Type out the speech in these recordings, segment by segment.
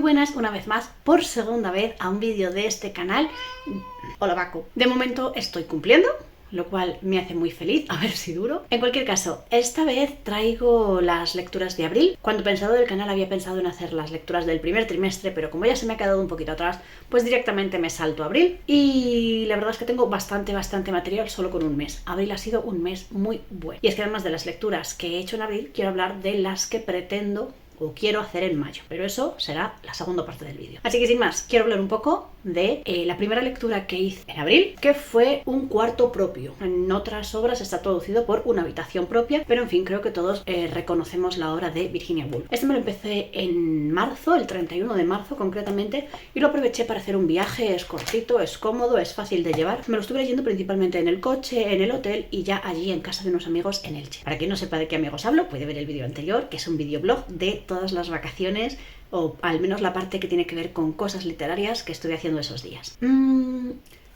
buenas una vez más, por segunda vez, a un vídeo de este canal. Hola Baku. De momento estoy cumpliendo, lo cual me hace muy feliz, a ver si duro. En cualquier caso, esta vez traigo las lecturas de abril. Cuando he pensado del canal había pensado en hacer las lecturas del primer trimestre, pero como ya se me ha quedado un poquito atrás, pues directamente me salto a abril. Y la verdad es que tengo bastante material solo con un mes. Abril ha sido un mes muy bueno. Y es que además de las lecturas que he hecho en abril, quiero hablar de las que pretendo o quiero hacer en mayo, pero eso será la segunda parte del vídeo. Así que sin más, quiero hablar un poco de la primera lectura que hice en abril, que fue Un cuarto propio. En otras obras está traducido por Una habitación propia, pero en fin, creo que todos reconocemos la obra de Virginia Woolf. Este me lo empecé en marzo, el 31 de marzo concretamente, y lo aproveché para hacer un viaje. Es cortito, es cómodo, es fácil de llevar. Me lo estuve leyendo principalmente en el coche, en el hotel y ya allí en casa de unos amigos en Elche. Para quien no sepa de qué amigos hablo, puede ver el vídeo anterior, que es un videoblog de todas las vacaciones, o al menos la parte que tiene que ver con cosas literarias que estuve haciendo esos días.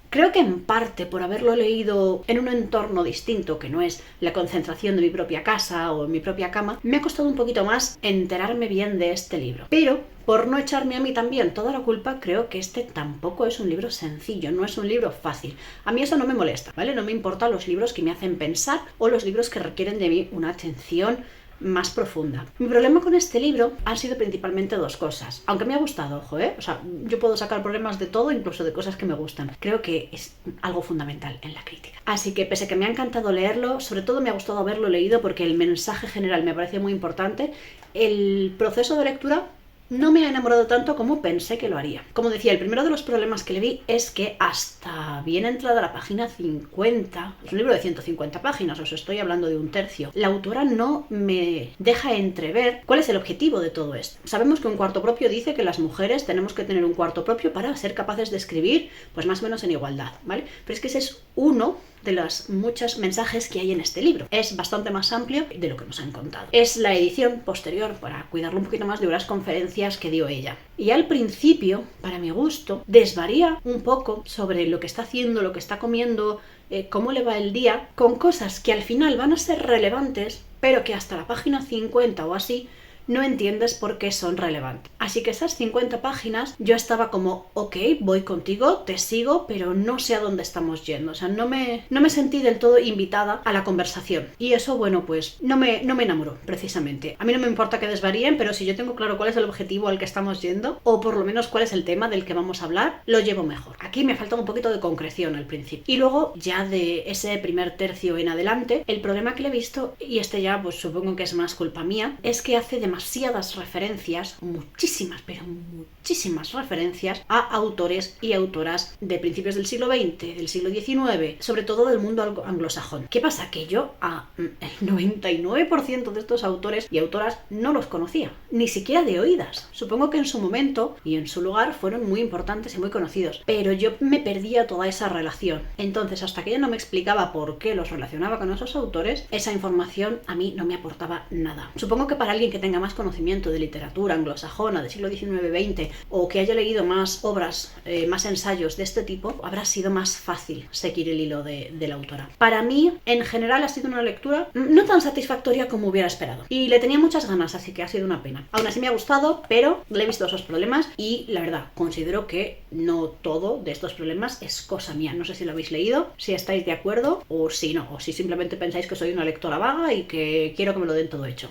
Creo que en parte por haberlo leído en un entorno distinto, que no es la concentración de mi propia casa o mi propia cama, me ha costado un poquito más enterarme bien de este libro. Pero por no echarme a mí también toda la culpa, creo que este tampoco es un libro sencillo, no es un libro fácil. A mí eso no me molesta, ¿vale? No me importan los libros que me hacen pensar o los libros que requieren de mí una atención más profunda. Mi problema con este libro han sido principalmente dos cosas, aunque me ha gustado, ojo, o sea, yo puedo sacar problemas de todo, incluso de cosas que me gustan. Creo que es algo fundamental en la crítica. Así que pese a que me ha encantado leerlo, sobre todo me ha gustado haberlo leído porque el mensaje general me parece muy importante. El proceso de lectura no me ha enamorado tanto como pensé que lo haría. Como decía, el primero de los problemas que le vi es que hasta bien entrada la página 50, es un libro de 150 páginas, os estoy hablando de un tercio, la autora no me deja entrever cuál es el objetivo de todo esto. Sabemos que un cuarto propio dice que las mujeres tenemos que tener un cuarto propio para ser capaces de escribir, pues más o menos en igualdad, ¿vale? Pero es que ese es uno de los muchos mensajes que hay en este libro. Es bastante más amplio de lo que nos han contado. Es la edición posterior, para cuidarlo un poquito más, de unas conferencias que dio ella. Y al principio, para mi gusto, desvaría un poco sobre lo que está haciendo, lo que está comiendo, cómo le va el día, con cosas que al final van a ser relevantes, pero que hasta la página 50 o así no entiendes por qué son relevantes. Así que esas 50 páginas yo estaba como, ok, voy contigo, te sigo, pero no sé a dónde estamos yendo. O sea, no me sentí del todo invitada a la conversación. Y eso, bueno, pues no me enamoró, precisamente. A mí no me importa que desvaríen, pero si yo tengo claro cuál es el objetivo al que estamos yendo, o por lo menos cuál es el tema del que vamos a hablar, lo llevo mejor. Aquí me falta un poquito de concreción al principio. Y luego, ya de ese primer tercio en adelante, el problema que le he visto, y este ya pues supongo que es más culpa mía, es que hace demasiadas referencias, muchísimas, pero muchísimas referencias a autores y autoras de principios del siglo XX, del siglo XIX, sobre todo del mundo anglosajón. ¿Qué pasa? Que yo el 99% de estos autores y autoras no los conocía, ni siquiera de oídas. Supongo que en su momento y en su lugar fueron muy importantes y muy conocidos, pero yo me perdía toda esa relación. Entonces, hasta que ella no me explicaba por qué los relacionaba con esos autores, esa información a mí no me aportaba nada. Supongo que para alguien que tenga más conocimiento de literatura anglosajona del siglo XIX-XX o que haya leído más obras, más ensayos de este tipo, habrá sido más fácil seguir el hilo de la autora. Para mí, en general, ha sido una lectura no tan satisfactoria como hubiera esperado. Y le tenía muchas ganas, así que ha sido una pena. Aún así me ha gustado, pero le he visto esos problemas y, la verdad, considero que no todo de estos problemas es cosa mía. No sé si lo habéis leído, si estáis de acuerdo o si no, o si simplemente pensáis que soy una lectora vaga y que quiero que me lo den todo hecho.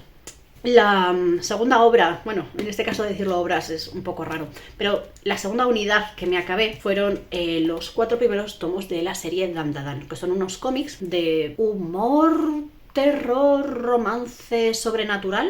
La segunda obra, bueno, en este caso decirlo obras es un poco raro, pero la segunda unidad que me acabé fueron los 4 primeros tomos de la serie Dandadan, que son unos cómics de humor, terror, romance sobrenatural.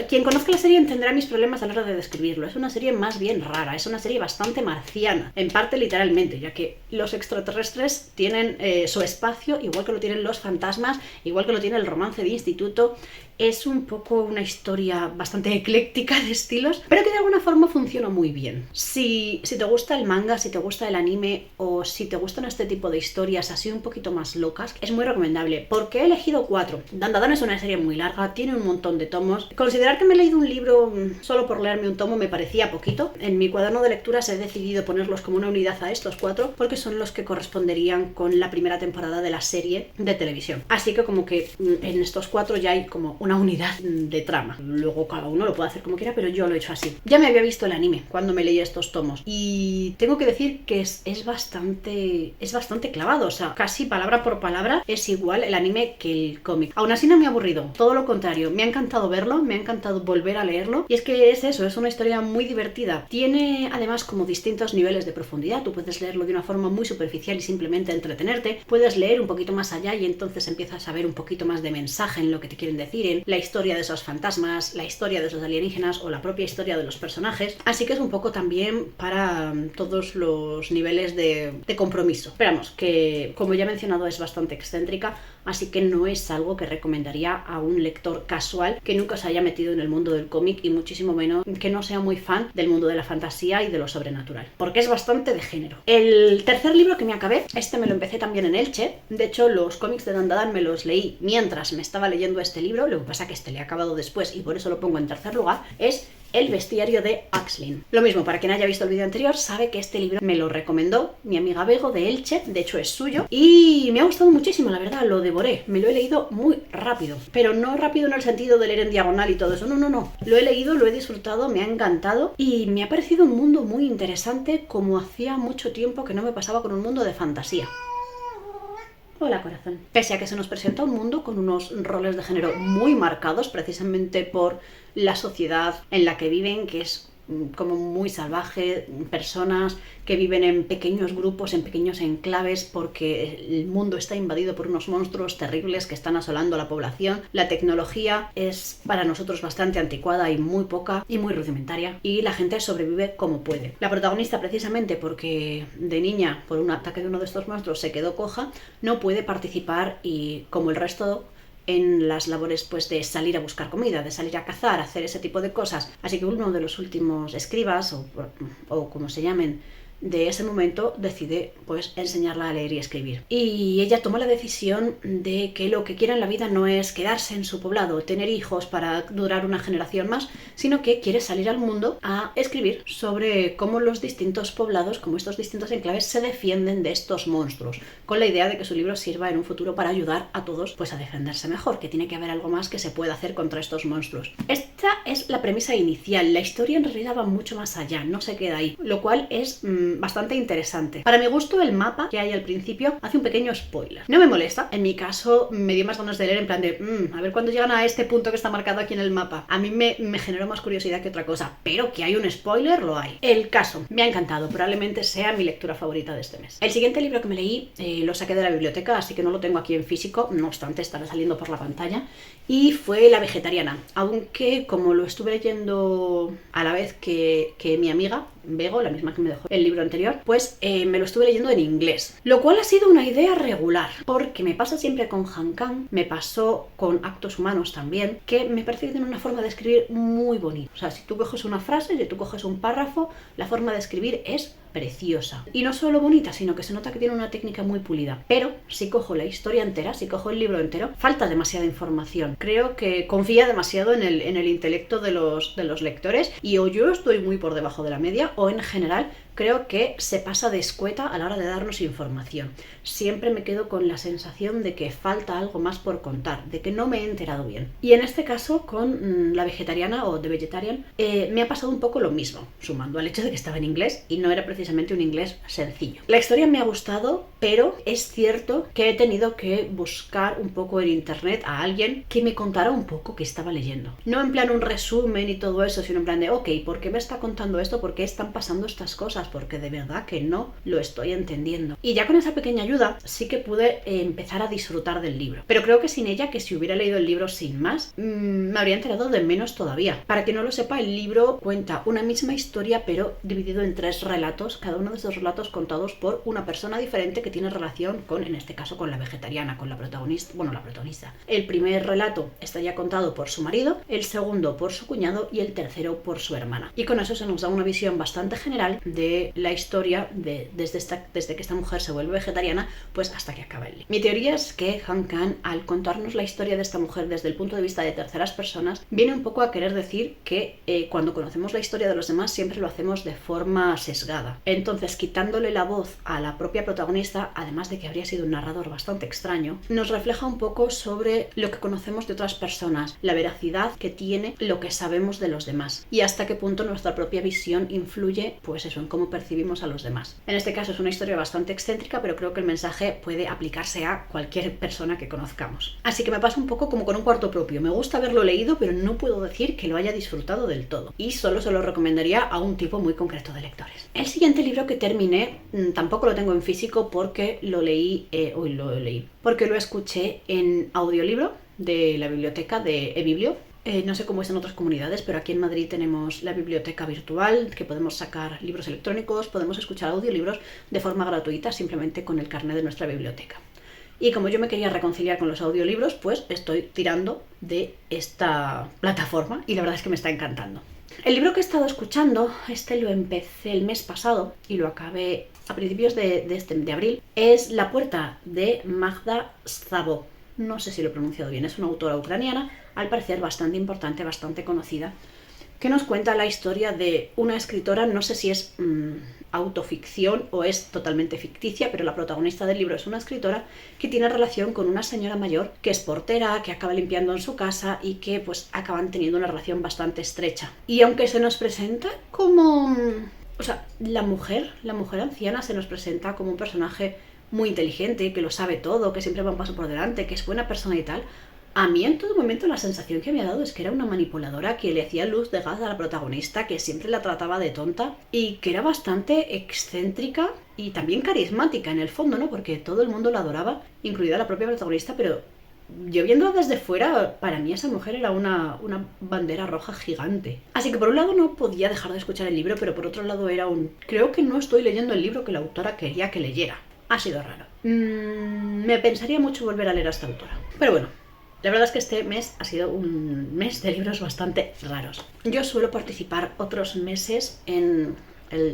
Quien conozca la serie entenderá mis problemas a la hora de describirlo. Es una serie más bien rara, es una serie bastante marciana, en parte literalmente, ya que los extraterrestres tienen su espacio, igual que lo tienen los fantasmas, igual que lo tiene el romance de instituto. Es un poco una historia bastante ecléctica de estilos, pero que de alguna forma funciona muy bien. Si te gusta el manga, si te gusta el anime o si te gustan este tipo de historias así un poquito más locas, es muy recomendable. ¿Por qué he elegido 4? Dandadan es una serie muy larga, tiene un montón de tomos. Considero Considerar que me he leído un libro solo por leerme un tomo me parecía poquito. En mi cuaderno de lecturas he decidido ponerlos como una unidad a estos 4 porque son los que corresponderían con la primera temporada de la serie de televisión. Así que como que en estos 4 ya hay como una unidad de trama. Luego cada uno lo puede hacer como quiera, pero yo lo he hecho así. Ya me había visto el anime cuando me leí estos tomos y tengo que decir que es bastante clavado, o sea, casi palabra por palabra es igual el anime que el cómic. Aún así no me ha aburrido, todo lo contrario, me ha encantado verlo, me ha encantado volver a leerlo y es que es eso, es una historia muy divertida. Tiene además como distintos niveles de profundidad, tú puedes leerlo de una forma muy superficial y simplemente entretenerte, puedes leer un poquito más allá y entonces empiezas a ver un poquito más de mensaje en lo que te quieren decir, en la historia de esos fantasmas, la historia de esos alienígenas o la propia historia de los personajes, así que es un poco también para todos los niveles de compromiso. Esperamos que, como ya he mencionado, es bastante excéntrica, así que no es algo que recomendaría a un lector casual que nunca se haya metido en el mundo del cómic y muchísimo menos que no sea muy fan del mundo de la fantasía y de lo sobrenatural, porque es bastante de género. El tercer libro que me acabé, este me lo empecé también en Elche, de hecho los cómics de Dandadan me los leí mientras me estaba leyendo este libro, lo que pasa que este le he acabado después y por eso lo pongo en tercer lugar, es El bestiario de Axlin. Lo mismo, para quien haya visto el vídeo anterior, sabe que este libro me lo recomendó mi amiga Bego de Elche, de hecho es suyo, y me ha gustado muchísimo, la verdad, lo devoré, me lo he leído muy rápido, pero no rápido en el sentido de leer en diagonal y todo eso, no, lo he leído, lo he disfrutado, me ha encantado y me ha parecido un mundo muy interesante como hacía mucho tiempo que no me pasaba con un mundo de fantasía. Hola corazón. Pese a que se nos presenta un mundo con unos roles de género muy marcados precisamente por la sociedad en la que viven, que es como muy salvaje, personas que viven en pequeños grupos, en pequeños enclaves, porque el mundo está invadido por unos monstruos terribles que están asolando a la población. La tecnología es para nosotros bastante anticuada y muy poca y muy rudimentaria, y la gente sobrevive como puede. La protagonista, precisamente porque de niña por un ataque de uno de estos monstruos se quedó coja, no puede participar y como el resto en las labores pues de salir a buscar comida, de salir a cazar, hacer ese tipo de cosas. Así que uno de los últimos escribas o como se llamen de ese momento decide pues enseñarla a leer y escribir. Y ella toma la decisión de que lo que quiere en la vida no es quedarse en su poblado, tener hijos para durar una generación más, sino que quiere salir al mundo a escribir sobre cómo los distintos poblados, como estos distintos enclaves se defienden de estos monstruos, con la idea de que su libro sirva en un futuro para ayudar a todos pues a defenderse mejor, que tiene que haber algo más que se pueda hacer contra estos monstruos. Esta es la premisa inicial, la historia en realidad va mucho más allá, no se queda ahí, lo cual es bastante interesante. Para mi gusto, el mapa que hay al principio hace un pequeño spoiler. No me molesta, en mi caso me dio más ganas de leer en plan de a ver cuándo llegan a este punto que está marcado aquí en el mapa. A mí me generó más curiosidad que otra cosa, pero que hay un spoiler, lo hay. El caso, me ha encantado, probablemente sea mi lectura favorita de este mes. El siguiente libro que me leí lo saqué de la biblioteca, así que no lo tengo aquí en físico, no obstante estará saliendo por la pantalla, y fue La vegetariana, aunque como lo estuve leyendo a la vez que mi amiga Bego, la misma que me dejó el libro anterior, pues me lo estuve leyendo en inglés, lo cual ha sido una idea regular, porque me pasa siempre con Han Kang, me pasó con Actos Humanos también, que me parece que tiene una forma de escribir muy bonita. O sea, si tú coges una frase, si tú coges un párrafo, la forma de escribir es preciosa. Y no solo bonita, sino que se nota que tiene una técnica muy pulida. Pero si cojo la historia entera, si cojo el libro entero, falta demasiada información. Creo que confía demasiado en el intelecto de los lectores, y o yo estoy muy por debajo de la media, o en general creo que se pasa de escueta a la hora de darnos información. Siempre me quedo con la sensación de que falta algo más por contar, de que no me he enterado bien. Y en este caso, con La vegetariana o The Vegetarian, me ha pasado un poco lo mismo, sumando al hecho de que estaba en inglés y no era precisamente un inglés sencillo. La historia me ha gustado, pero es cierto que he tenido que buscar un poco en internet a alguien que me contara un poco qué estaba leyendo. No en plan un resumen y todo eso, sino en plan de, ok, ¿por qué me está contando esto? ¿Por qué están pasando estas cosas? Porque de verdad que no lo estoy entendiendo. Y ya con esa pequeña ayuda sí que pude empezar a disfrutar del libro. Pero creo que sin ella, que si hubiera leído el libro sin más, me habría enterado de menos todavía. Para quien no lo sepa, el libro cuenta una misma historia, pero dividido en 3 relatos, cada uno de esos relatos contados por una persona diferente que tiene relación con, en este caso, con la vegetariana, con la protagonista. Bueno, la protagonista. El primer relato estaría contado por su marido, el segundo por su cuñado y el tercero por su hermana. Y con eso se nos da una visión bastante general de de la historia desde que esta mujer se vuelve vegetariana, pues hasta que acaba el libro. Mi teoría es que Han Kang, al contarnos la historia de esta mujer desde el punto de vista de terceras personas, viene un poco a querer decir que cuando conocemos la historia de los demás siempre lo hacemos de forma sesgada. Entonces, quitándole la voz a la propia protagonista, además de que habría sido un narrador bastante extraño, nos refleja un poco sobre lo que conocemos de otras personas, la veracidad que tiene lo que sabemos de los demás y hasta qué punto nuestra propia visión influye, pues eso, en cómo percibimos a los demás. En este caso es una historia bastante excéntrica, pero creo que el mensaje puede aplicarse a cualquier persona que conozcamos. Así que me pasa un poco como con un cuarto propio. Me gusta haberlo leído, pero no puedo decir que lo haya disfrutado del todo. Y solo se lo recomendaría a un tipo muy concreto de lectores. El siguiente libro que terminé, tampoco lo tengo en físico porque lo porque lo escuché en audiolibro de la biblioteca de eBiblio. No sé cómo es en otras comunidades, pero aquí en Madrid tenemos la biblioteca virtual, que podemos sacar libros electrónicos, podemos escuchar audiolibros de forma gratuita simplemente con el carnet de nuestra biblioteca. Y como yo me quería reconciliar con los audiolibros, pues estoy tirando de esta plataforma y la verdad es que me está encantando. El libro que he estado escuchando, lo empecé el mes pasado y lo acabé a principios de abril, es La puerta de Magda Szabo. No sé si lo he pronunciado bien, es una autora ucraniana, al parecer bastante importante, bastante conocida, que nos cuenta la historia de una escritora, no sé si es autoficción o es totalmente ficticia, pero la protagonista del libro es una escritora que tiene relación con una señora mayor que es portera, que acaba limpiando en su casa y que pues acaban teniendo una relación bastante estrecha. Y aunque se nos presenta como... O sea, la mujer anciana se nos presenta como un personaje muy inteligente, que lo sabe todo, que siempre va un paso por delante, que es buena persona y tal. A mí en todo momento la sensación que me ha dado es que era una manipuladora que le hacía luz de gas a la protagonista, que siempre la trataba de tonta y que era bastante excéntrica y también carismática en el fondo, ¿no? Porque todo el mundo la adoraba, incluida la propia protagonista, pero yo viéndola desde fuera, para mí esa mujer era una bandera roja gigante. Así que por un lado no podía dejar de escuchar el libro, pero por otro lado era creo que no estoy leyendo el libro que la autora quería que leyera. Ha sido raro. Me pensaría mucho volver a leer a esta autora. Pero bueno, la verdad es que este mes ha sido un mes de libros bastante raros. Yo suelo participar otros meses en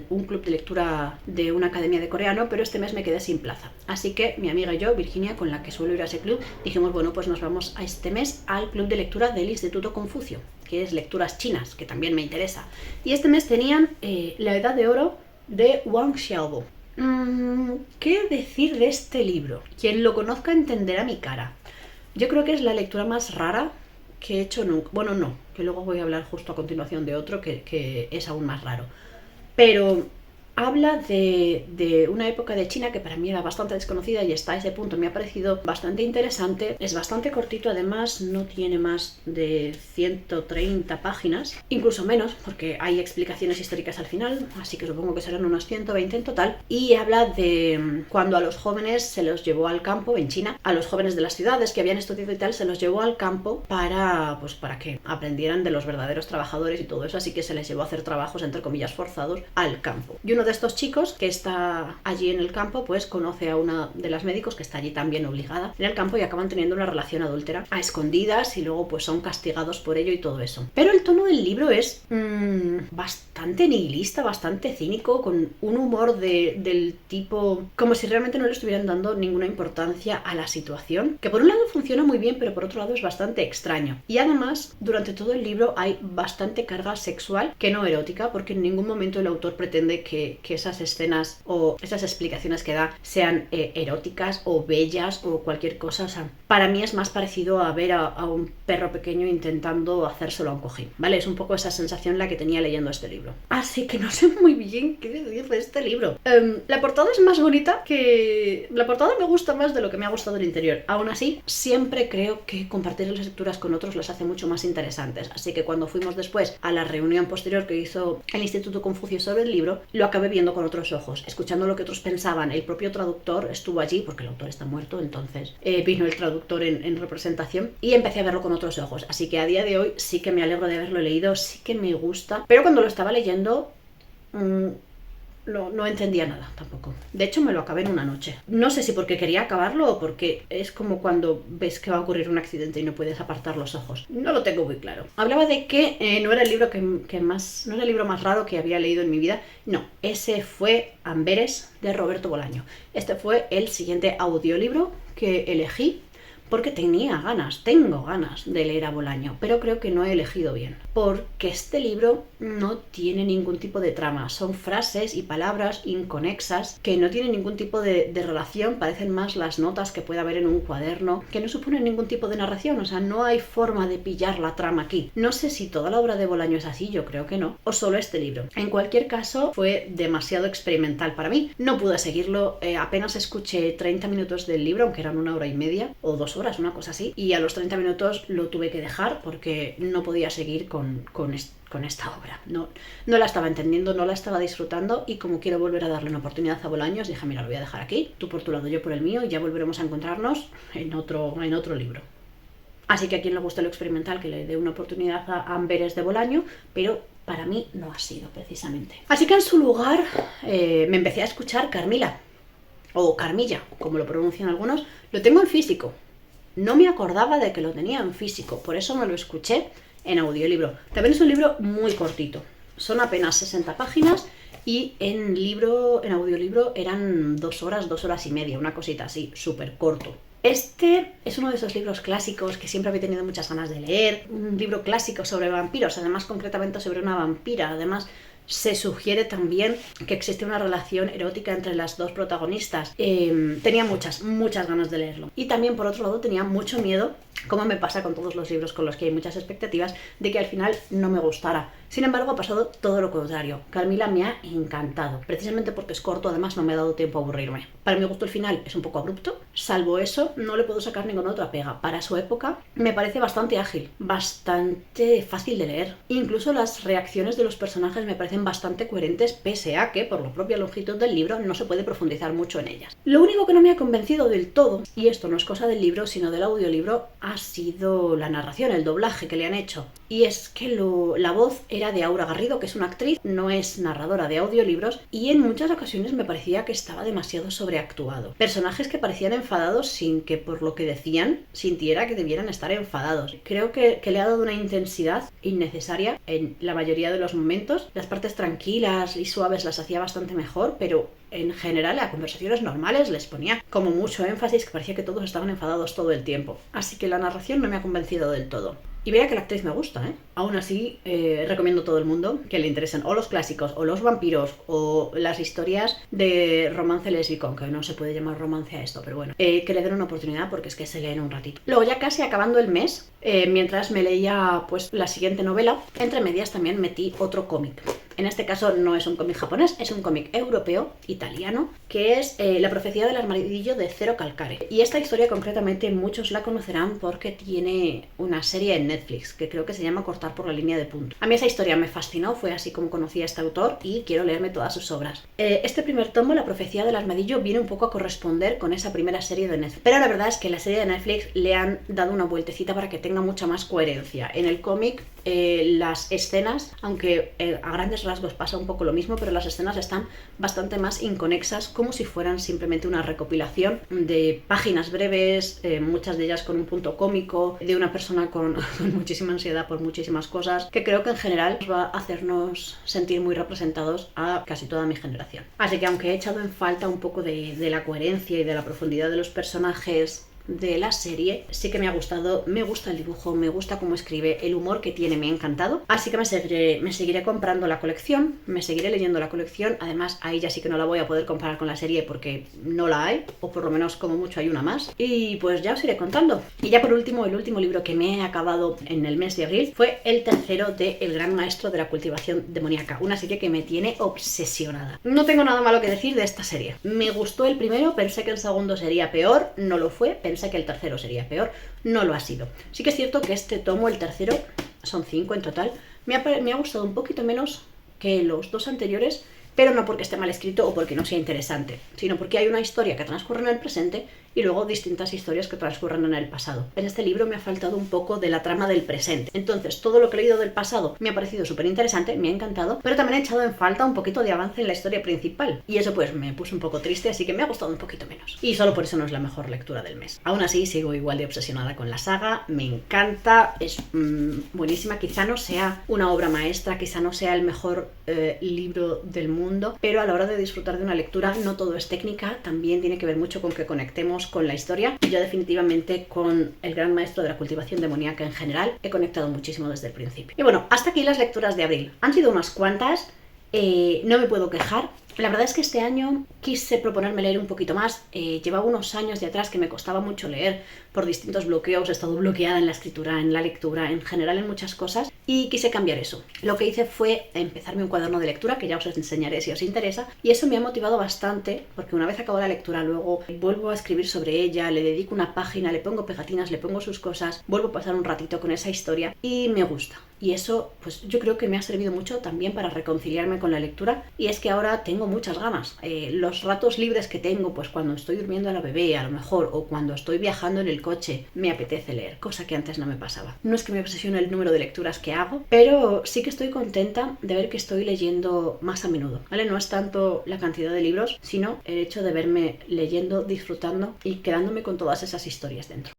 un club de lectura de una academia de coreano, pero este mes me quedé sin plaza. Así que mi amiga y yo, Virginia, con la que suelo ir a ese club, dijimos, bueno, pues nos vamos a este mes al club de lectura del Instituto Confucio, que es lecturas chinas, que también me interesa. Y este mes tenían La Edad de Oro de Wang Xiaobo. ¿Qué decir de este libro? Quien lo conozca entenderá mi cara. Yo creo que es la lectura más rara que he hecho nunca. Bueno, no, que luego voy a hablar justo a continuación de otro que es aún más raro. Pero habla de una época de China que para mí era bastante desconocida y hasta ese punto me ha parecido bastante interesante. Es bastante cortito, además no tiene más de 130 páginas, incluso menos porque hay explicaciones históricas al final, así que supongo que serán unas 120 en total. Y habla de cuando a los jóvenes se los llevó al campo en China, a los jóvenes de las ciudades que habían estudiado y tal, se los llevó al campo para que aprendieran de los verdaderos trabajadores y todo eso, así que se les llevó a hacer trabajos entre comillas forzados al campo. Y uno de estos chicos que está allí en el campo pues conoce a una de las médicos que está allí también obligada en el campo y acaban teniendo una relación adúltera a escondidas y luego pues son castigados por ello y todo eso. Pero el tono del libro es bastante nihilista, bastante cínico, con un humor del tipo como si realmente no le estuvieran dando ninguna importancia a la situación, que por un lado funciona muy bien pero por otro lado es bastante extraño. Y además durante todo el libro hay bastante carga sexual que no erótica, porque en ningún momento el autor pretende que esas escenas o esas explicaciones que da sean eróticas o bellas o cualquier cosa. O sea, para mí es más parecido a ver a un perro pequeño intentando hacérselo a un cojín, ¿vale? Es un poco esa sensación la que tenía leyendo este libro. Así que no sé muy bien qué decir de este libro. La portada es más bonita que... La portada me gusta más de lo que me ha gustado el interior. Aún así, siempre creo que compartir las lecturas con otros las hace mucho más interesantes. Así que cuando fuimos después a la reunión posterior que hizo el Instituto Confucio sobre el libro, lo acabé viendo con otros ojos, escuchando lo que otros pensaban. El propio traductor estuvo allí, porque el autor está muerto, entonces vino el traductor en representación y empecé a verlo con otros ojos. Así que a día de hoy sí que me alegro de haberlo leído, sí que me gusta, pero cuando lo estaba leyendo no entendía nada tampoco. De hecho, me lo acabé en una noche. No sé si porque quería acabarlo o porque es como cuando ves que va a ocurrir un accidente y no puedes apartar los ojos. No lo tengo muy claro. Hablaba de que no era el libro no era el libro más raro que había leído en mi vida. No, ese fue Amberes de Roberto Bolaño. Este fue el siguiente audiolibro que elegí porque tengo ganas de leer a Bolaño, pero creo que no he elegido bien, porque este libro no tiene ningún tipo de trama, son frases y palabras inconexas que no tienen ningún tipo de relación, parecen más las notas que puede haber en un cuaderno, que no suponen ningún tipo de narración, o sea, no hay forma de pillar la trama aquí. No sé si toda la obra de Bolaño es así, yo creo que no, o solo este libro. En cualquier caso, fue demasiado experimental para mí, no pude seguirlo, apenas escuché 30 minutos del libro, aunque eran 1 hora y media o 2 horas, una cosa así, y a los 30 minutos lo tuve que dejar porque no podía seguir con esta obra. No la estaba entendiendo, no la estaba disfrutando, y como quiero volver a darle una oportunidad a Bolaños, dije, mira, lo voy a dejar aquí, tú por tu lado, yo por el mío, y ya volveremos a encontrarnos en otro libro. Así que a quien le guste lo experimental, que le dé una oportunidad a Amberes de Bolaño, pero para mí no ha sido precisamente. Así que en su lugar me empecé a escuchar Carmila, o Carmilla, como lo pronuncian algunos. Lo tengo en físico. No me acordaba de que lo tenía en físico, por eso me lo escuché en audiolibro. También es un libro muy cortito, son apenas 60 páginas y en audiolibro eran 2 horas, 2 horas y media, una cosita así, súper corto. Este es uno de esos libros clásicos que siempre había tenido muchas ganas de leer, un libro clásico sobre vampiros, además concretamente sobre una vampira, además se sugiere también que existe una relación erótica entre las dos protagonistas. Tenía muchas ganas de leerlo. Y también, por otro lado, tenía mucho miedo, como me pasa con todos los libros con los que hay muchas expectativas, de que al final no me gustara. Sin embargo, ha pasado todo lo contrario. Carmila me ha encantado, precisamente porque es corto, además no me ha dado tiempo a aburrirme. Para mi gusto el final es un poco abrupto, salvo eso, no le puedo sacar ninguna otra pega. Para su época me parece bastante ágil, bastante fácil de leer. Incluso las reacciones de los personajes me parecen bastante coherentes, pese a que, por la propia longitud del libro, no se puede profundizar mucho en ellas. Lo único que no me ha convencido del todo, y esto no es cosa del libro, sino del audiolibro, ha sido la narración, el doblaje que le han hecho. Y es que la voz era de Aura Garrido, que es una actriz, no es narradora de audiolibros, y en muchas ocasiones me parecía que estaba demasiado sobreactuado. Personajes que parecían enfadados sin que, por lo que decían, sintiera que debieran estar enfadados. Creo que le ha dado una intensidad innecesaria en la mayoría de los momentos. Las partes tranquilas y suaves las hacía bastante mejor, pero en general a conversaciones normales les ponía como mucho énfasis, que parecía que todos estaban enfadados todo el tiempo. Así que la narración no me ha convencido del todo. Y vea que la actriz me gusta, ¿eh? Aún así, recomiendo a todo el mundo que le interesen o los clásicos, o los vampiros, o las historias de romance lésbico, aunque no se puede llamar romance a esto, pero bueno, que le den una oportunidad porque es que se lee en un ratito. Luego, ya casi acabando el mes, mientras me leía pues la siguiente novela, entre medias también metí otro cómic. En este caso no es un cómic japonés, es un cómic europeo, italiano, que es La profecía del armadillo de Zero Calcare. Y esta historia concretamente muchos la conocerán porque tiene una serie en Netflix, que creo que se llama Cortar por la línea de punto. A mí esa historia me fascinó, fue así como conocí a este autor y quiero leerme todas sus obras. Este primer tomo, La profecía del armadillo, viene un poco a corresponder con esa primera serie de Netflix. Pero la verdad es que la serie de Netflix le han dado una vueltecita para que tenga mucha más coherencia. En el cómic, las escenas, aunque a grandes rasgos pasa un poco lo mismo, pero las escenas están bastante más inconexas, como si fueran simplemente una recopilación de páginas breves, muchas de ellas con un punto cómico, de una persona con muchísima ansiedad por muchísimas cosas, que creo que en general va a hacernos sentir muy representados a casi toda mi generación. Así que aunque he echado en falta un poco de la coherencia y de la profundidad de los personajes de la serie, sí que me ha gustado, me gusta el dibujo, me gusta cómo escribe, el humor que tiene me ha encantado, así que me seguiré comprando la colección, me seguiré leyendo la colección. Además ahí ya sí que no la voy a poder comparar con la serie porque no la hay, o por lo menos como mucho hay una más, y pues ya os iré contando. Y ya por último, el último libro que me he acabado en el mes de abril fue el tercero de El gran maestro de la cultivación demoníaca, una serie que me tiene obsesionada. No tengo nada malo que decir de esta serie, me gustó el primero, pensé que el segundo sería peor, no lo fue, pensé que el tercero sería peor, no lo ha sido. Sí que es cierto que este tomo, el tercero, son 5 en total, me ha gustado un poquito menos que los dos anteriores, pero no porque esté mal escrito o porque no sea interesante, sino porque hay una historia que transcurre en el presente y luego distintas historias que transcurren en el pasado. En este libro me ha faltado un poco de la trama del presente. Entonces, todo lo que he leído del pasado me ha parecido súper interesante, me ha encantado, pero también he echado en falta un poquito de avance en la historia principal. Y eso pues me puso un poco triste, así que me ha gustado un poquito menos. Y solo por eso no es la mejor lectura del mes. Aún así, sigo igual de obsesionada con la saga, me encanta, es buenísima. Quizá no sea una obra maestra, quizá no sea el mejor libro del mundo, pero a la hora de disfrutar de una lectura no todo es técnica, también tiene que ver mucho con que conectemos con la historia. Y yo definitivamente con el gran maestro de la cultivación demoníaca en general he conectado muchísimo desde el principio. Y bueno, hasta aquí las lecturas de abril. Han sido unas cuantas, no me puedo quejar. La verdad es que este año quise proponerme leer un poquito más. Llevaba unos años de atrás que me costaba mucho leer por distintos bloqueos. He estado bloqueada en la escritura, en la lectura, en general en muchas cosas, y quise cambiar eso. Lo que hice fue empezarme un cuaderno de lectura, que ya os enseñaré si os interesa, y eso me ha motivado bastante, porque una vez acabo la lectura luego vuelvo a escribir sobre ella, le dedico una página, le pongo pegatinas, le pongo sus cosas, vuelvo a pasar un ratito con esa historia y me gusta. Y eso, pues yo creo que me ha servido mucho también para reconciliarme con la lectura, y es que ahora tengo muchas ganas. Los ratos libres que tengo, pues cuando estoy durmiendo a la bebé a lo mejor, o cuando estoy viajando en el coche, me apetece leer, cosa que antes no me pasaba. No es que me obsesione el número de lecturas que hago, pero sí que estoy contenta de ver que estoy leyendo más a menudo, ¿vale? No es tanto la cantidad de libros, sino el hecho de verme leyendo, disfrutando y quedándome con todas esas historias dentro.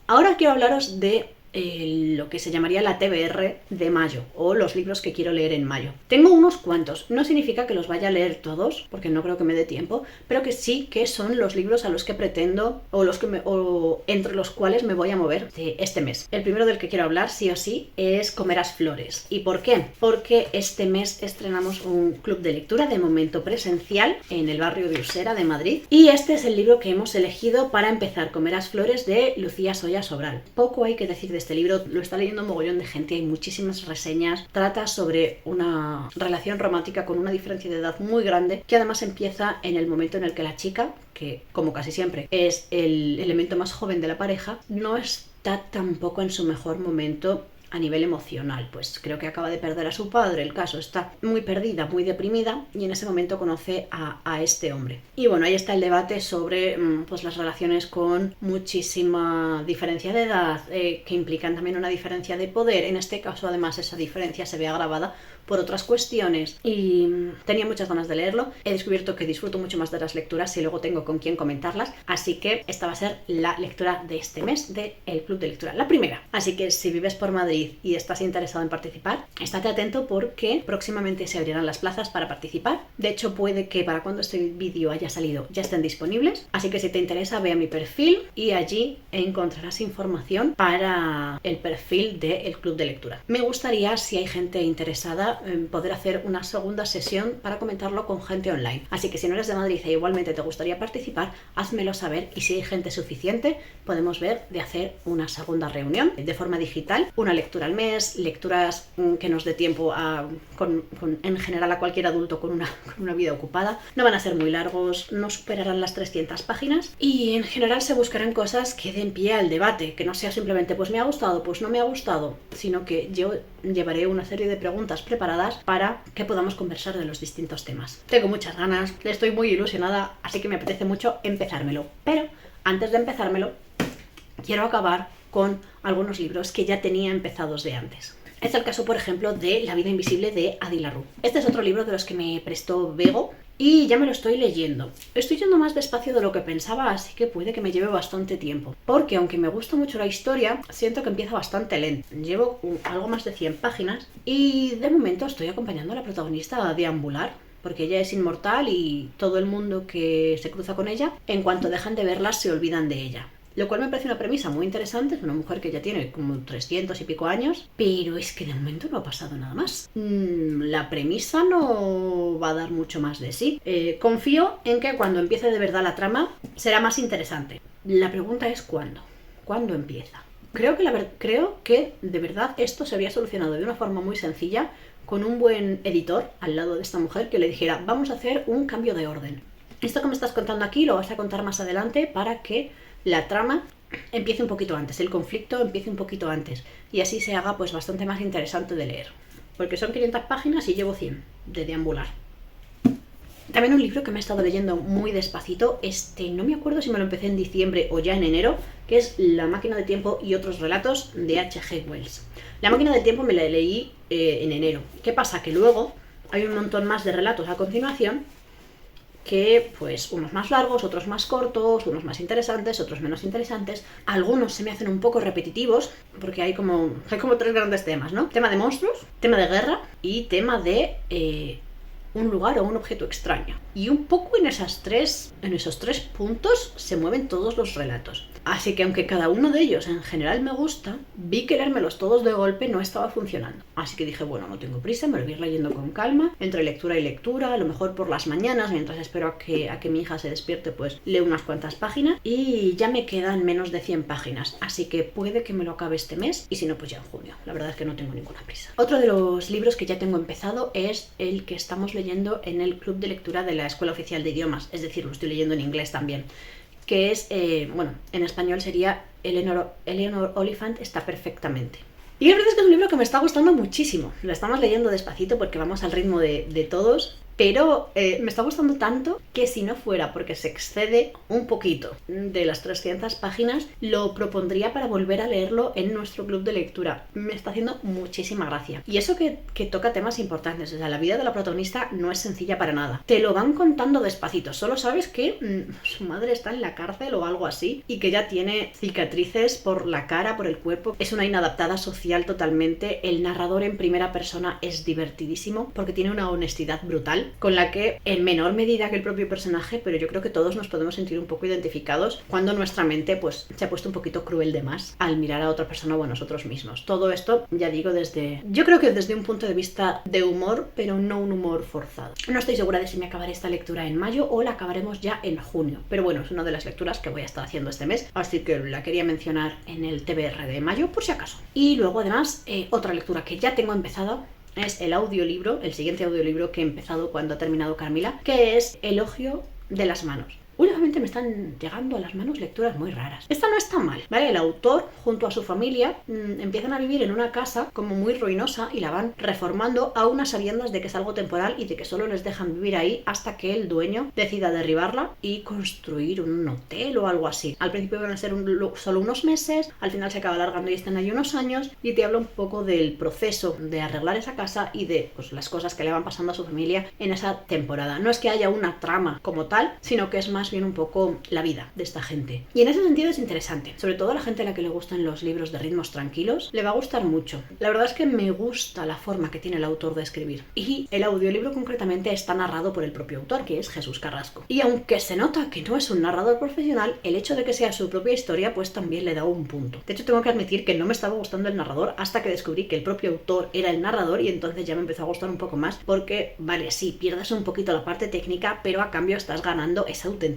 Ahora quiero hablaros de lo que se llamaría la TBR de mayo, o los libros que quiero leer en mayo. Tengo unos cuantos, no significa que los vaya a leer todos, porque no creo que me dé tiempo, pero que sí que son los libros a los que pretendo, o entre los cuales me voy a mover de este mes. El primero del que quiero hablar, sí o sí, es Comerás Flores. ¿Y por qué? Porque este mes estrenamos un club de lectura, de momento presencial, en el barrio de Usera de Madrid, y este es el libro que hemos elegido para empezar, Comerás Flores, de Lucía Soya Sobral. Poco hay que decir de este libro, lo está leyendo un mogollón de gente, hay muchísimas reseñas. Trata sobre una relación romántica con una diferencia de edad muy grande, que además empieza en el momento en el que la chica, que como casi siempre es el elemento más joven de la pareja, no está tampoco en su mejor momento a nivel emocional, pues creo que acaba de perder a su padre, el caso está muy perdida, muy deprimida, y en ese momento conoce a este hombre. Y bueno, ahí está el debate sobre pues las relaciones con muchísima diferencia de edad, que implican también una diferencia de poder. En este caso además esa diferencia se ve agravada por otras cuestiones, y tenía muchas ganas de leerlo. He descubierto que disfruto mucho más de las lecturas y luego tengo con quién comentarlas, así que esta va a ser la lectura de este mes del Club de Lectura, la primera. Así que si vives por Madrid y estás interesado en participar, estate atento porque próximamente se abrirán las plazas para participar. De hecho, puede que para cuando este vídeo haya salido ya estén disponibles, así que si te interesa, ve a mi perfil y allí encontrarás información para el perfil del Club de Lectura. Me gustaría, si hay gente interesada, poder hacer una segunda sesión para comentarlo con gente online. Así que si no eres de Madrid e igualmente te gustaría participar, házmelo saber, y si hay gente suficiente podemos ver de hacer una segunda reunión de forma digital, una lectura al mes, lecturas que nos dé tiempo en general a cualquier adulto con una vida ocupada. No van a ser muy largos, no superarán las 300 páginas, y en general se buscarán cosas que den pie al debate, que no sea simplemente pues me ha gustado, pues no me ha gustado, sino que yo llevaré una serie de preguntas preparadas para que podamos conversar de los distintos temas. Tengo muchas ganas, estoy muy ilusionada, así que me apetece mucho empezármelo. Pero antes de empezármelo, quiero acabar con algunos libros que ya tenía empezados de antes. Es el caso, por ejemplo, de La vida invisible de Adi Larrú. Este es otro libro de los que me prestó Bego y ya me lo estoy leyendo. Estoy yendo más despacio de lo que pensaba, así que puede que me lleve bastante tiempo. Porque aunque me gusta mucho la historia, siento que empieza bastante lento. Llevo algo más de 100 páginas y de momento estoy acompañando a la protagonista a deambular, porque ella es inmortal y todo el mundo que se cruza con ella, en cuanto dejan de verla, se olvidan de ella. Lo cual me parece una premisa muy interesante. Es una mujer que ya tiene como 300 y pico años, pero es que de momento no ha pasado nada más. La premisa no va a dar mucho más de sí. Confío en que cuando empiece de verdad la trama será más interesante. La pregunta es ¿cuándo? ¿Cuándo empieza? Creo que de verdad esto se habría solucionado de una forma muy sencilla con un buen editor al lado de esta mujer que le dijera vamos a hacer un cambio de orden. Esto que me estás contando aquí lo vas a contar más adelante para que la trama empiece un poquito antes, el conflicto empiece un poquito antes, y así se haga pues bastante más interesante de leer. Porque son 500 páginas y llevo 100 de deambular. También un libro que me he estado leyendo muy despacito, no me acuerdo si me lo empecé en diciembre o ya en enero, que es La máquina del tiempo y otros relatos de H.G. Wells. La máquina del tiempo me la leí en enero. ¿Qué pasa? Que luego hay un montón más de relatos a continuación, que pues unos más largos, otros más cortos, unos más interesantes, otros menos interesantes. Algunos se me hacen un poco repetitivos, porque hay como 3 grandes temas, ¿no? Tema de monstruos, tema de guerra y tema de un lugar o un objeto extraño. Y un poco en esos tres puntos se mueven todos los relatos. Así que aunque cada uno de ellos en general me gusta, vi que leérmelos todos de golpe no estaba funcionando. Así que dije, bueno, no tengo prisa, me lo voy a ir leyendo con calma, entre lectura y lectura, a lo mejor por las mañanas, mientras espero a que mi hija se despierte, pues leo unas cuantas páginas y ya me quedan menos de 100 páginas. Así que puede que me lo acabe este mes y si no, pues ya en junio. La verdad es que no tengo ninguna prisa. Otro de los libros que ya tengo empezado es el que estamos leyendo en el club de lectura de la Escuela Oficial de Idiomas, es decir, lo estoy leyendo en inglés también, que es, en español sería Eleanor Oliphant está perfectamente. Y la verdad es que es un libro que me está gustando muchísimo. Lo estamos leyendo despacito porque vamos al ritmo de todos, pero me está gustando tanto que si no fuera porque se excede un poquito de las 300 páginas, lo propondría para volver a leerlo en nuestro club de lectura. Me está haciendo muchísima gracia. Y eso que toca temas importantes. O sea, la vida de la protagonista no es sencilla para nada. Te lo van contando despacito. Solo sabes que su madre está en la cárcel o algo así y que ya tiene cicatrices por la cara, por el cuerpo. Es una inadaptada social totalmente. El narrador en primera persona es divertidísimo porque tiene una honestidad brutal, con la que en menor medida que el propio personaje, pero yo creo que todos nos podemos sentir un poco identificados cuando nuestra mente pues se ha puesto un poquito cruel de más al mirar a otra persona o a nosotros mismos. Todo esto, ya digo, yo creo que desde un punto de vista de humor, pero no un humor forzado. No estoy segura de si me acabaré esta lectura en mayo o la acabaremos ya en junio, pero bueno, es una de las lecturas que voy a estar haciendo este mes, así que la quería mencionar en el TBR de mayo por si acaso. Y luego además, otra lectura que ya tengo empezada es el siguiente audiolibro que he empezado cuando ha terminado Carmila, que es Elogio de las manos. Últimamente me están llegando a las manos lecturas muy raras. Esta no está mal, ¿vale? El autor, junto a su familia, empiezan a vivir en una casa como muy ruinosa y la van reformando a unas sabiendas de que es algo temporal y de que solo les dejan vivir ahí hasta que el dueño decida derribarla y construir un hotel o algo así. Al principio van a ser solo unos meses, al final se acaba alargando y están ahí unos años, y te habla un poco del proceso de arreglar esa casa y de pues, las cosas que le van pasando a su familia en esa temporada. No es que haya una trama como tal, sino que es más bien un poco la vida de esta gente. Y en ese sentido es interesante. Sobre todo a la gente a la que le gustan los libros de ritmos tranquilos, le va a gustar mucho. La verdad es que me gusta la forma que tiene el autor de escribir. Y el audiolibro concretamente está narrado por el propio autor, que es Jesús Carrasco. Y aunque se nota que no es un narrador profesional, el hecho de que sea su propia historia, pues también le da un punto. De hecho, tengo que admitir que no me estaba gustando el narrador hasta que descubrí que el propio autor era el narrador, y entonces ya me empezó a gustar un poco más, porque, vale, sí, pierdes un poquito la parte técnica, pero a cambio estás ganando esa autenticidad,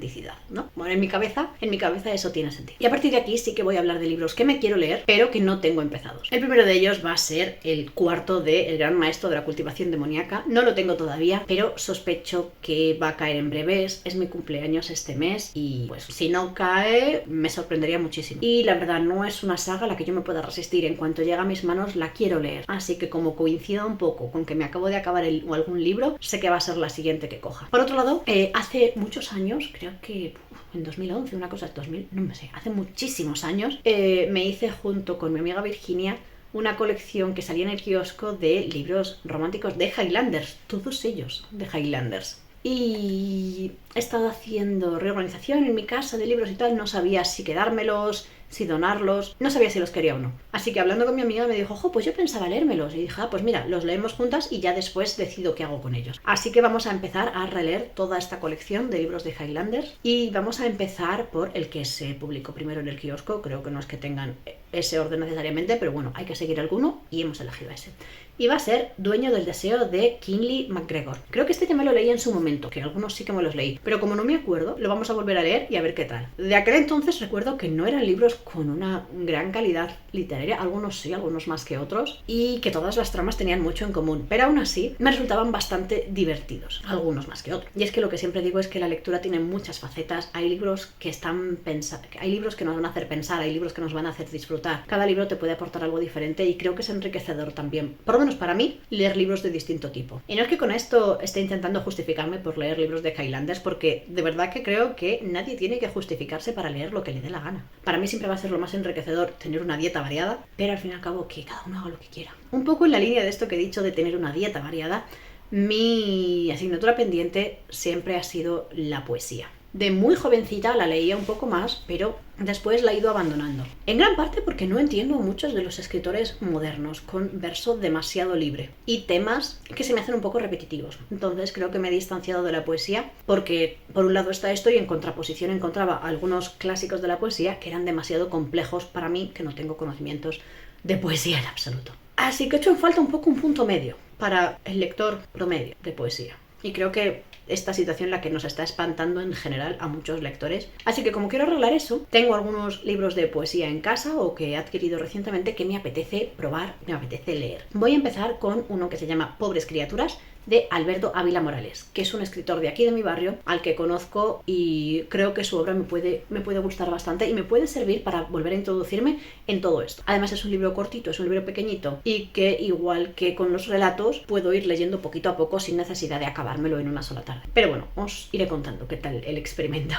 ¿no? Bueno, en mi cabeza eso tiene sentido. Y a partir de aquí sí que voy a hablar de libros que me quiero leer, pero que no tengo empezados. El primero de ellos va a ser el cuarto de El gran maestro de la cultivación demoníaca. No lo tengo todavía, pero sospecho que va a caer en breves. Es mi cumpleaños este mes y pues si no cae me sorprendería muchísimo. Y la verdad no es una saga a la que yo me pueda resistir. En cuanto llega a mis manos la quiero leer. Así que como coincida un poco con que me acabo de acabar algún libro, sé que va a ser la siguiente que coja. Por otro lado, hace muchos años, creo que en 2011, una cosa, 2000, no me sé, hace muchísimos años, me hice junto con mi amiga Virginia una colección que salía en el kiosco de libros románticos de Highlanders, todos ellos de Highlanders. Y he estado haciendo reorganización en mi casa de libros y tal, no sabía si quedármelos, si donarlos, no sabía si los quería o no. Así que hablando con mi amiga me dijo, ojo, pues yo pensaba leérmelos. Y dije, pues mira, los leemos juntas y ya después decido qué hago con ellos. Así que vamos a empezar a releer toda esta colección de libros de Highlanders y vamos a empezar por el que se publicó primero en el kiosco. Creo que no es que tengan ese orden necesariamente, pero bueno, hay que seguir alguno y hemos elegido ese. Y va a ser Dueño del deseo de Kingsley MacGregor. Creo que este ya me lo leí en su momento, que algunos sí que me los leí, pero como no me acuerdo, lo vamos a volver a leer y a ver qué tal. De aquel entonces recuerdo que no eran libros con una gran calidad literaria, algunos sí, algunos más que otros, y que todas las tramas tenían mucho en común, pero aún así me resultaban bastante divertidos, algunos más que otros. Y es que lo que siempre digo es que la lectura tiene muchas facetas. Hay libros que hay libros que nos van a hacer pensar, hay libros que nos van a hacer disfrutar, aportar. Cada libro te puede aportar algo diferente y creo que es enriquecedor también, por lo menos para mí, leer libros de distinto tipo. Y no es que con esto esté intentando justificarme por leer libros de Highlanders, porque de verdad que creo que nadie tiene que justificarse para leer lo que le dé la gana. Para mí siempre va a ser lo más enriquecedor tener una dieta variada, pero al fin y al cabo que cada uno haga lo que quiera. Un poco en la línea de esto que he dicho de tener una dieta variada, mi asignatura pendiente siempre ha sido la poesía. De muy jovencita la leía un poco más, pero después la he ido abandonando. En gran parte porque no entiendo a muchos de los escritores modernos con verso demasiado libre y temas que se me hacen un poco repetitivos. Entonces creo que me he distanciado de la poesía porque por un lado está esto y en contraposición encontraba algunos clásicos de la poesía que eran demasiado complejos para mí, que no tengo conocimientos de poesía en absoluto. Así que he hecho en falta un poco un punto medio para el lector promedio de poesía. Y creo que esta situación la que nos está espantando en general a muchos lectores. Así que como quiero arreglar eso, tengo algunos libros de poesía en casa o que he adquirido recientemente que me apetece probar, me apetece leer. Voy a empezar con uno que se llama Pobres criaturas, de Alberto Ávila Morales, que es un escritor de aquí de mi barrio, al que conozco y creo que su obra me puede gustar bastante y me puede servir para volver a introducirme en todo esto. Además es un libro cortito, es un libro pequeñito y que igual que con los relatos puedo ir leyendo poquito a poco sin necesidad de acabármelo en una sola tarde. Pero bueno, os iré contando qué tal el experimento.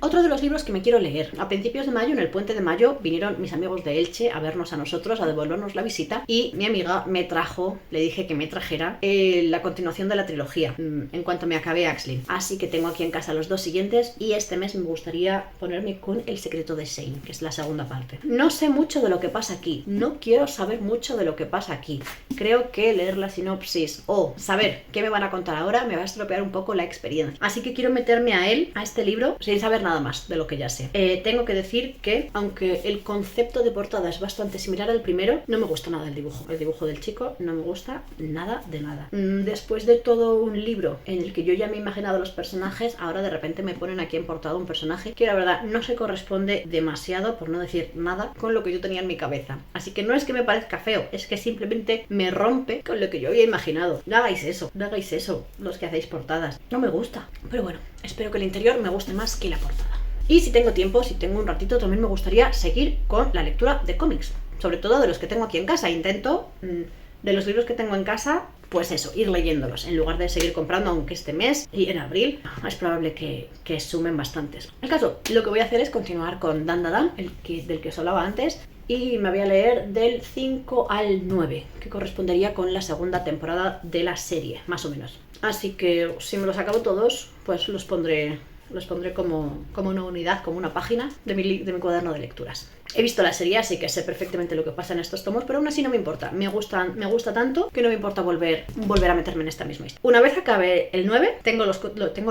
Otro de los libros que me quiero leer. A principios de mayo, en el puente de mayo, vinieron mis amigos de Elche a vernos a nosotros, a devolvernos la visita y mi amiga me trajo, le dije que me trajera la continuación de la trilogía en cuanto me acabé Axlin. Así que tengo aquí en casa los dos siguientes y este mes me gustaría ponerme con El secreto de Shane, que es la segunda parte. No sé mucho de lo que pasa aquí, no quiero saber mucho de lo que pasa aquí. Creo que leer la sinopsis o saber qué me van a contar ahora me va a estropear un poco la experiencia. Así que quiero meterme a este libro, sin saber nada más de lo que ya sé. Tengo que decir que, aunque el concepto de portada es bastante similar al primero, no me gusta nada el dibujo. El dibujo del chico no me gusta nada de nada. Después de todo un libro en el que yo ya me he imaginado los personajes, ahora de repente me ponen aquí en portada un personaje que la verdad no se corresponde demasiado, por no decir nada, con lo que yo tenía en mi cabeza. Así que no es que me parezca feo, es que simplemente me rompe con lo que yo había imaginado. No hagáis eso, los que hacéis portadas. No me gusta. Pero bueno, espero que el interior me guste más que la portada. Y si tengo tiempo, si tengo un ratito, también me gustaría seguir con la lectura de cómics. Sobre todo de los que tengo aquí en casa. Intento, de los libros que tengo en casa, pues eso, ir leyéndolos, en lugar de seguir comprando, aunque este mes y en abril es probable que sumen bastantes. El caso, lo que voy a hacer es continuar con Dan Da Dan, del que os hablaba antes, y me voy a leer del 5 al 9, que correspondería con la segunda temporada de la serie, más o menos. Así que si me los acabo todos, pues los pondré como una unidad, como una página de mi cuaderno de lecturas. He visto la serie, así que sé perfectamente lo que pasa en estos tomos, pero aún así no me importa. Me gusta tanto que no me importa volver a meterme en esta misma historia. Una vez acabe el 9, tengo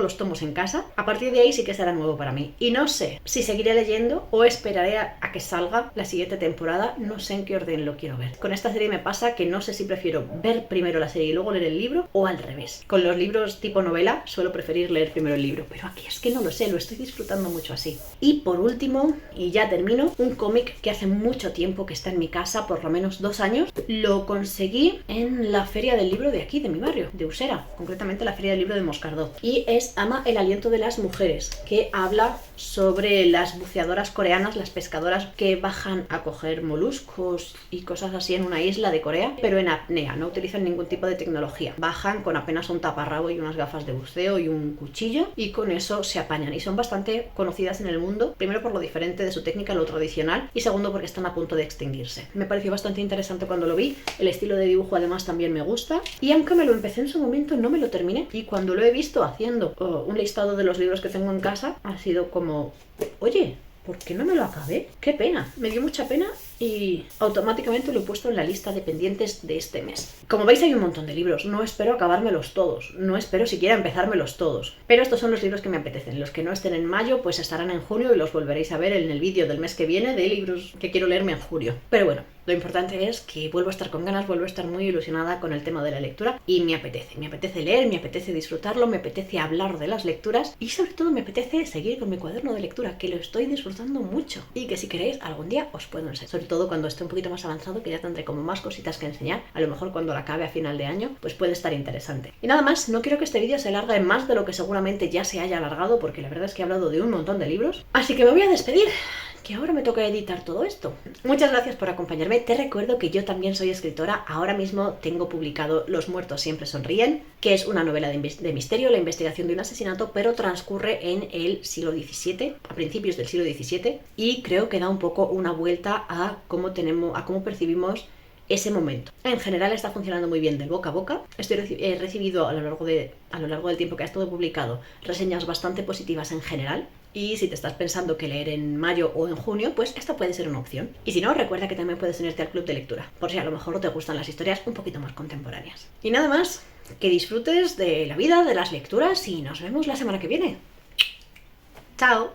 los tomos en casa. A partir de ahí sí que será nuevo para mí. Y no sé si seguiré leyendo o esperaré a que salga la siguiente temporada. No sé en qué orden lo quiero ver. Con esta serie me pasa que no sé si prefiero ver primero la serie y luego leer el libro o al revés. Con los libros tipo novela suelo preferir leer primero el libro, pero aquí es que no lo sé, lo estoy disfrutando mucho así. Y por último, y ya termino, un cómic que hace mucho tiempo que está en mi casa, por lo menos 2 años. Lo conseguí en la feria del libro de aquí, de mi barrio, de Usera, concretamente la feria del libro de Moscardó. Y es Ama el aliento de las mujeres, que habla sobre las buceadoras coreanas, las pescadoras que bajan a coger moluscos y cosas así en una isla de Corea, pero en apnea, no utilizan ningún tipo de tecnología. Bajan con apenas un taparrabo y unas gafas de buceo y un cuchillo y con eso se apañan. Y son bastante conocidas en el mundo, primero por lo diferente de su técnica, lo tradicional, y segundo porque están a punto de extinguirse. Me pareció bastante interesante cuando lo vi, el estilo de dibujo además también me gusta, y aunque me lo empecé en su momento no me lo terminé, y cuando lo he visto haciendo un listado de los libros que tengo en casa, ha sido como, oye, ¿por qué no me lo acabé? ¡Qué pena! Me dio mucha pena y automáticamente lo he puesto en la lista de pendientes de este mes. Como veis hay un montón de libros, no espero acabármelos todos, no espero siquiera empezármelos todos, pero estos son los libros que me apetecen. Los que no estén en mayo pues estarán en junio y los volveréis a ver en el vídeo del mes que viene de libros que quiero leerme en julio. Pero bueno, lo importante es que vuelvo a estar con ganas, vuelvo a estar muy ilusionada con el tema de la lectura y me apetece leer, me apetece disfrutarlo, me apetece hablar de las lecturas y sobre todo me apetece seguir con mi cuaderno de lectura, que lo estoy disfrutando mucho y que si queréis algún día os puedo enseñar, sobre todo cuando esté un poquito más avanzado, que ya tendré como más cositas que enseñar, a lo mejor cuando la acabe a final de año pues puede estar interesante. Y nada más, no quiero que este vídeo se alargue más de lo que seguramente ya se haya alargado, porque la verdad es que he hablado de un montón de libros, así que me voy a despedir, que ahora me toca toca editar todo esto. Muchas gracias por acompañarme. Te recuerdo que yo también soy escritora. Ahora mismo tengo publicado Los muertos siempre sonríen, que es una novela de misterio, la investigación de un asesinato, pero transcurre en el siglo XVII, a principios del siglo XVII, y creo que da un poco una vuelta a cómo percibimos ese momento. En general está funcionando muy bien del boca a boca. He recibido a lo largo del tiempo que ha estado publicado reseñas bastante positivas en general. Y si te estás pensando que leer en mayo o en junio, pues esta puede ser una opción. Y si no, recuerda que también puedes unirte al club de lectura, por si a lo mejor no te gustan las historias un poquito más contemporáneas. Y nada más, que disfrutes de la vida, de las lecturas y nos vemos la semana que viene. ¡Chao!